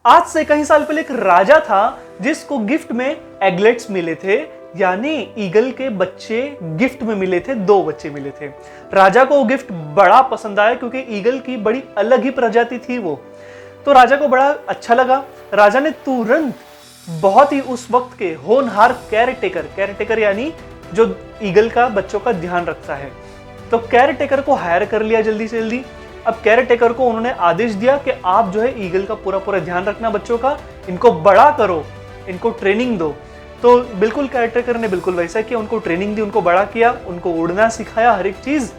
आज से कई साल पहले एक राजा था जिसको गिफ्ट में एगलेट्स मिले थे, यानी ईगल के बच्चे गिफ्ट में मिले थे। 2 बच्चे मिले थे। राजा को वो गिफ्ट बड़ा पसंद आया क्योंकि ईगल की बड़ी अलग ही प्रजाति थी वो। तो राजा को बड़ा अच्छा लगा। राजा ने तुरंत बहुत ही उस वक्त के होनहार केयरटेकर यानी जो ईगल का बच्चों का ध्यान रखता है, तो केयरटेकर को हायर कर लिया जल्दी से जल्दी। अब केयरटेकर को उन्होंने आदेश दिया कि आप जो है ईगल का पूरा ध्यान रखना बच्चों का, इनको बड़ा करो, इनको ट्रेनिंग दो। तो बिल्कुल केयरटेकर ने बिल्कुल वैसा किया, उनको ट्रेनिंग दी, उनको बड़ा किया, उनको उड़ना सिखाया, हर एक चीज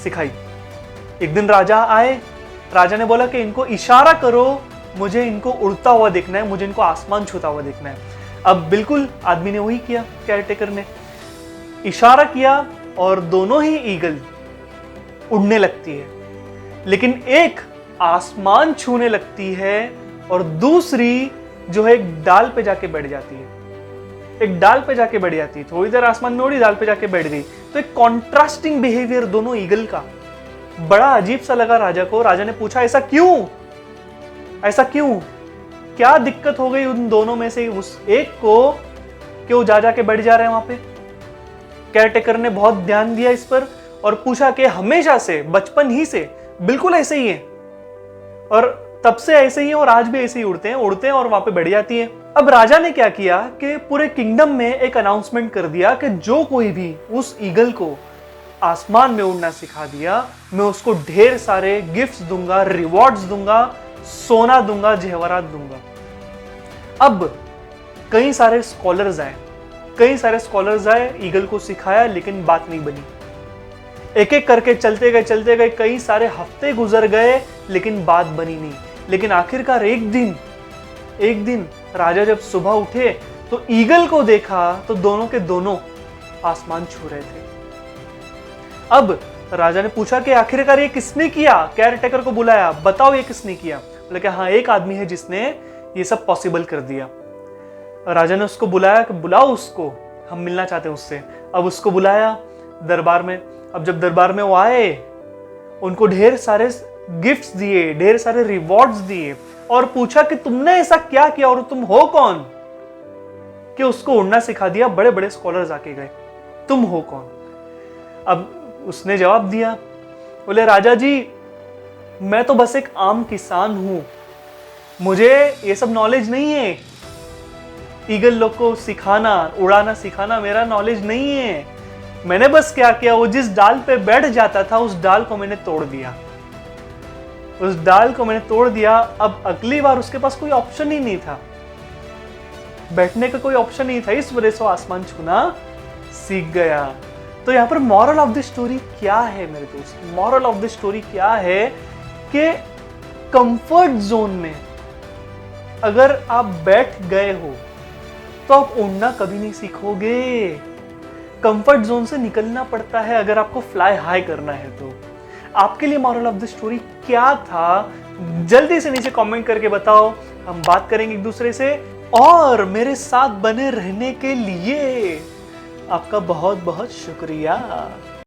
सिखाई। एक दिन राजा आए, राजा ने बोला कि इनको इशारा करो, मुझे इनको उड़ता हुआ देखना है, मुझे इनको आसमान छूता हुआ देखना है। अब बिल्कुल आदमी ने वही किया, केयरटेकर ने इशारा किया और दोनों ही ईगल उड़ने लगती है, लेकिन एक आसमान छूने लगती है और दूसरी जो है एक डाल पे जाके बैठ जाती है। एक डाल पे जाके बैठ जाती है, थोड़ी देर आसमान में उड़ी, डाल पे जाके बैठ गई। तो एक कॉन्ट्रास्टिंग बिहेवियर दोनों ईगल का, बड़ा अजीब सा लगा राजा को। राजा ने पूछा ऐसा क्यों, ऐसा क्यों, क्या दिक्कत हो गई उन दोनों में से उस एक को कि वो जा जाके बैठ जा रहे हैं वहां पे। केयरटेकर ने बहुत ध्यान दिया इस पर और पूछा कि हमेशा से, बचपन ही से बिल्कुल ऐसे ही है, और तब से ऐसे ही है और आज भी ऐसे ही उड़ते हैं और वहां पे बैठ जाती है। अब राजा ने क्या किया कि पूरे किंगडम में एक अनाउंसमेंट कर दिया कि जो कोई भी उस ईगल को आसमान में उड़ना सिखा दिया, मैं उसको ढेर सारे गिफ्ट्स दूंगा, रिवॉर्ड्स दूंगा, सोना दूंगा, जेवरात दूंगा। अब कई सारे स्कॉलर्स आए, ईगल को सिखाया, लेकिन बात नहीं बनी। एक एक करके चलते गए, कई सारे हफ्ते गुजर गए, लेकिन बात बनी नहीं। लेकिन आखिरकार एक दिन राजा जब सुबह उठे तो ईगल को देखा तो दोनों के दोनों आसमान छू रहे थे। अब राजा ने पूछा कि आखिरकार ये किसने किया, केयरटेकर को बुलाया, बताओ ये किसने किया। बोले कि हाँ, एक आदमी है जिसने ये सब पॉसिबल कर दिया। राजा ने उसको बुलाया कि बुलाओ उसको, हम मिलना चाहते हैं उससे। अब उसको बुलाया दरबार में। अब जब दरबार में वो आए, उनको ढेर सारे गिफ्ट्स दिए, ढेर सारे रिवॉर्ड्स दिए और पूछा कि तुमने ऐसा क्या किया और तुम हो कौन कि उसको उड़ना सिखा दिया। बड़े बड़े स्कॉलर्स आके गए, तुम हो कौन। अब उसने जवाब दिया, बोले राजा जी, मैं तो बस एक आम किसान हूं, मुझे ये सब नॉलेज नहीं है, ईगल लोग को सिखाना, उड़ाना सिखाना मेरा नॉलेज नहीं है। मैंने बस क्या किया, वो जिस डाल पे बैठ जाता था उस डाल को मैंने तोड़ दिया। अब अगली बार उसके पास कोई ऑप्शन ही नहीं था, बैठने का कोई ऑप्शन नहीं था, इस वजह से आसमान छूना सीख गया। तो यहाँ पर मॉरल ऑफ द स्टोरी क्या है मेरे दोस्त? मॉरल ऑफ द स्टोरी क्या है कि कंफर्ट जोन में अगर आप बैठ गए हो तो आप उड़ना कभी नहीं सीखोगे। कंफर्ट जोन से निकलना पड़ता है अगर आपको फ्लाई हाई करना है। तो आपके लिए मॉरल ऑफ द स्टोरी क्या था? जल्दी से नीचे कमेंट करके बताओ, हम बात करेंगे एक दूसरे से। और मेरे साथ बने रहने के लिए आपका बहुत बहुत शुक्रिया।